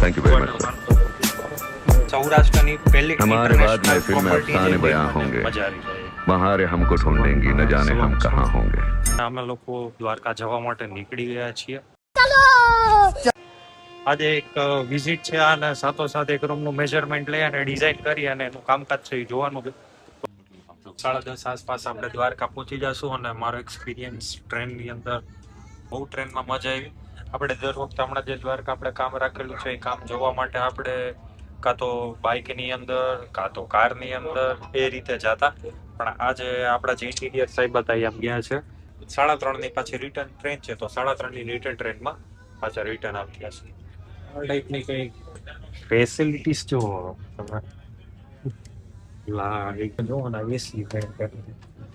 Thank you very much. સૌરાષ્ટ્રની પહેલી हमारे बाद ઇન્ટરનેશનલ महफिल में પ્રોપર્ટી अफसाने बयां होंगे, वहाँ रे हमको ढूंढेंगी, न जाने हम कहाँ होंगे। અમે લોકો દ્વારકા જવા માટે નીકળી ગયા છીએ. આજે એક વિઝિટ છે અને સાથોસાથ એક રૂમનું મેજરમેન્ટ લઈ અને ડિઝાઇન કરી અને એનું કામકાજ છે એ જોવાનું છે. 10:30 આસપાસ આપણે દ્વારકા પહોંચી જશું અને મારો એક્સપિરિયન્સ ટ્રેનની અંદર બહુ ટ્રેનમાં મજા આવી. આપણે દર વખતે હમણાં જે દ્વારકા આપણે કામ રાખેલું છે એ કામ જોવા માટે આપણે કાં તો બાઇકની અંદર કાં તો કારની અંદર એ રીતે જતા, પણ આજે આપણા જે ઇન્ટિરિયર સાહેબ હતા એ આમ ગયા છે. 3:30 ની પાછી રિટર્ન ટ્રેન છે, તો 3:30 ની રિટર્ન ટ્રેનમાં પાછા રિટર્ન આવી ગયા છે. આ ટાઈપની કઈ ફેસિલિટીઝ જો તમે એક જો ને એસી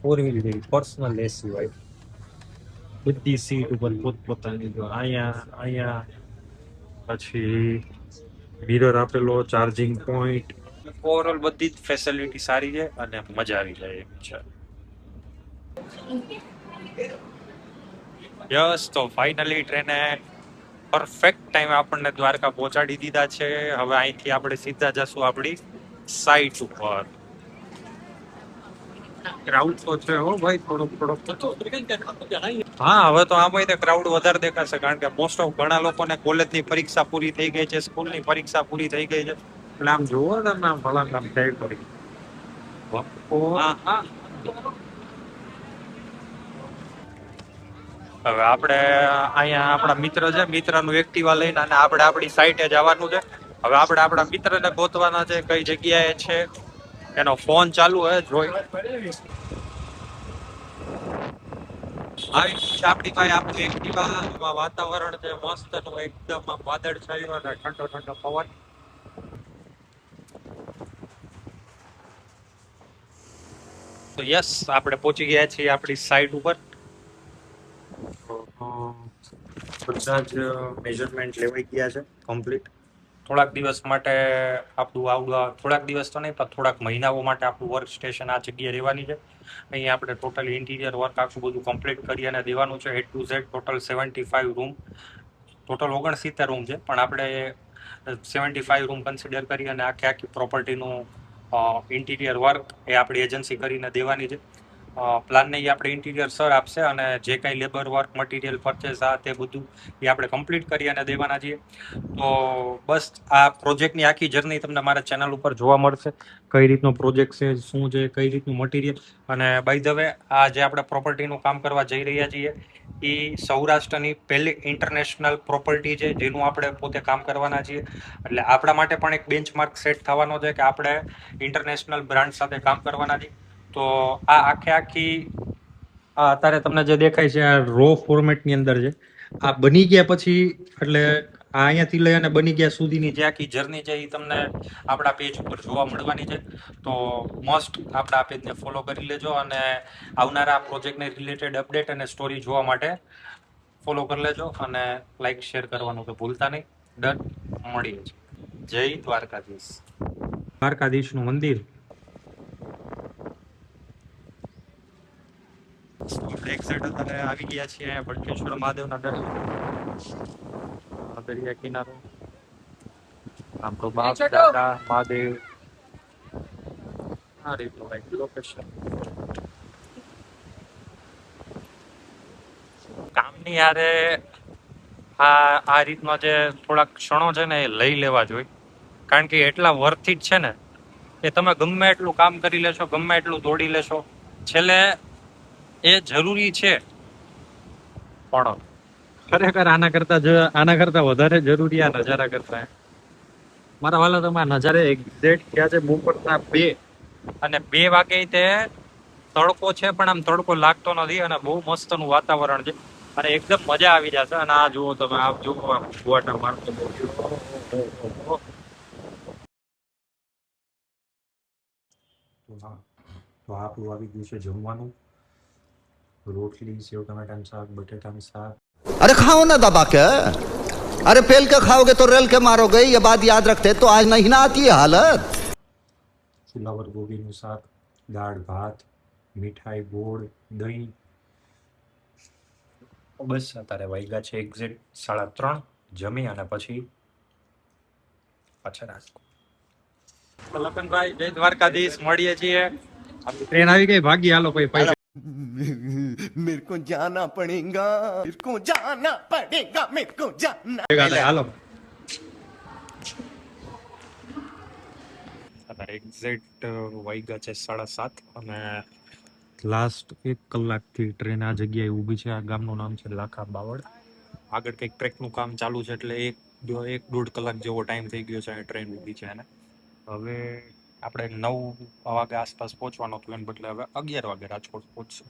ફોર વ્હીલ જેવી પર્સનલ એસી હોય, બધી સીટ ઉપર પોતપોતાની જો અહીંયા પછી મિરર આપેલો, ચાર્જિંગ પોઈન્ટ, ઓવરઓલ બધી જ ફેસિલિટી સારી છે અને મજા આવી જાય એમ છે. યસ, તો ફાઇનલી ટ્રેને પરફેક્ટ ટાઈમે આપણને દ્વારકા પહોંચાડી દીધા છે. હવે અહીંથી આપણે સીધા જશું આપણી સાઈટ ઉપર. ક્રાઉડ તો છે હો ભાઈ, થોડોક. હા, હવે તો આમાં ક્રાઉડ વધારે દેખાશે, કારણ કે મોસ્ટ ઓફ ઘણા લોકોને કોલેજની પરીક્ષા પૂરી થઈ ગઈ છે, સ્કૂલની પરીક્ષા પૂરી થઈ ગઈ છે, એટલે આમ જોવો ને આમ ભલાક આમ થઈ પડી. હવે આપણે અહીંયા આપણા મિત્ર છે, મિત્રનું એક્ટિવા લઈને અને આપણે આપણી સાઈટે જવાનું છે. હવે આપણે આપણા મિત્રને ગોતવાના છે, કઈ જગ્યાએ છે. એનો ફોન ચાલુ હે, જોઈ આપણી પાસે આપણું એક્ટિવા. વાતાવરણ છે મસ્ત, એકદમ વાદળ છાયું અને ઠંડો ઠંડો પવન. તો યસ, આપણે પહોંચી ગયા છીએ આપણી સાઈટ ઉપર. બધા જ મેજરમેન્ટ લેવાઈ ગયા છે કમ્પ્લીટ. થોડાક દિવસ માટે થોડાક દિવસ તો નહીં, પણ થોડાક મહિનાઓ માટે આપણું વર્ક સ્ટેશન આ જગ્યાએ રહેવાની છે. અહીંયા આપણે ટોટલ ઇન્ટિરિયર વર્ક આખું બધું કમ્પ્લીટ કરી અને દેવાનું છે, A to Z. Total 75 room, total 69 room છે, પણ આપણે 75 રૂમ કન્સિડર કરી અને આખી પ્રોપર્ટીનું ઇન્ટિરિયર વર્ક એ આપણી એજન્સી કરીને દેવાની છે. પ્લાનને એ આપણે ઇન્ટિરિયર સર આપશે અને જે કાંઈ લેબર વર્ક, મટીરિયલ પરચેસ આ તે બધું એ આપણે કમ્પ્લીટ કરી અને દેવાના છીએ. તો બસ આ પ્રોજેક્ટની આખી જર્ની તમને મારા ચેનલ ઉપર જોવા મળશે. કઈ રીતનો પ્રોજેક્ટ છે, શું છે, કઈ રીતનું મટીરિયલ. અને બાય ધ વે, આ જે આપણે પ્રોપર્ટીનું કામ કરવા જઈ રહ્યા છીએ એ સૌરાષ્ટ્રની પહેલી ઇન્ટરનેશનલ પ્રોપર્ટી છે, જેનું આપણે પોતે કામ કરવાના છીએ. એટલે આપણા માટે પણ એક બેન્ચમાર્ક સેટ થવાનો છે કે આપણે ઇન્ટરનેશનલ બ્રાન્ડ સાથે કામ કરવાના છીએ. તો આ આખી અત્યારે તમને જે દેખાય છે આ રો ફોર્મેટની અંદર છે. આ બની ગયા પછી, એટલે આ અહીંયાથી લઈ અને બની ગયા સુધીની જે આખી જર્ની છે એ તમને આપણા પેજ ઉપર જોવા મળવાની છે. તો મસ્ટ આપણા પેજને ફોલો કરી લેજો અને આવનારા પ્રોજેક્ટને રિલેટેડ અપડેટ અને સ્ટોરી જોવા માટે ફોલો કરી લેજો અને લાઈક શેર કરવાનું તો ભૂલતા નહીં. ડન, મળીએ છીએ. જય દ્વારકાધીશ. દ્વારકાધીશનું મંદિર એક સાઈડ અત્યારે આવી ગયા છીએ ભટકેશ્વર મહાદેવના દર્શન. દરિયા કિનારો, આમ તો બાપ દાદા મહાદેવ, આ રીતનું કંઈક લોકેશન. કામની યારે આ રીતના જે થોડાક ક્ષણો છે ને એ લઈ લેવા જોઈએ, કારણ કે એટલા વર્થિટ છે ને કે તમે ગમે એટલું કામ કરી લેશો, ગમે એટલું દોડી લેશો, છેલ્લે એ જરૂરી છે, પણ ખરેખર આના કરતા વધારે જરૂરી આ નજારા કરતા. મારા વાલા તમે આ નજારે એક્ઝેક્ટ થયા છે બપોરના 2 અને 2 વાગે તે તડકો છે, પણ આમ તડકો લાગતો નથી અને બહુ મસ્તનું વાતાવરણ છે અને એકદમ મજા આવી જશે. અને આ જુઓ તમે, આ જુઓ ગુવાટા મારતો તો આપણું આવી ગયું છે જમવાનું. રોટલી, સેવ ટમેટાનું શાક, બટેટાનું શાક. अरे खाओ ना दबा के, अरे पेल के खाओगे तो रेल के मारोगे, ये बात याद रखते तो आज नहीं ना आती है हालत. ફુલાવર ગોભીનું શાક, દાળ ભાત, મીઠાઈ, ગોળ, દહીં. બસ અત્યારે વાગ્યા છે એક્ઝેક્ટ 3:30. જમી અને પછી પાછળ રાજકોટ. લખનભાઈ જય દ્વારકાધીશ, મળીએ છીએ. ટ્રેન આવી ગઈ, ભાગી હાલો ભાઈ પૈસા. मेरे को जाना पड़ेगा मेरे को जाना पड़ेगा मेरे को जाना ભેગા થાય, હાલો. એક્ઝેક્ટ વાગ્યા છે 7:30 અને લાસ્ટ 1 કલાકથી ટ્રેન આ જગ્યાએ ઊભી છે. આ ગામનું નામ છે લાખા બાવળ. આગળ કંઈક ટ્રેકનું કામ ચાલુ છે એટલે 1-1.5 કલાક જેવો ટાઈમ થઈ ગયો છે. અહીં ટ્રેન ઊભી છે અને હવે આપણે 9 વાગે આસપાસ પહોંચવાનો હતો, એને બદલે હવે 11 વાગે રાજકોટ પહોંચશું.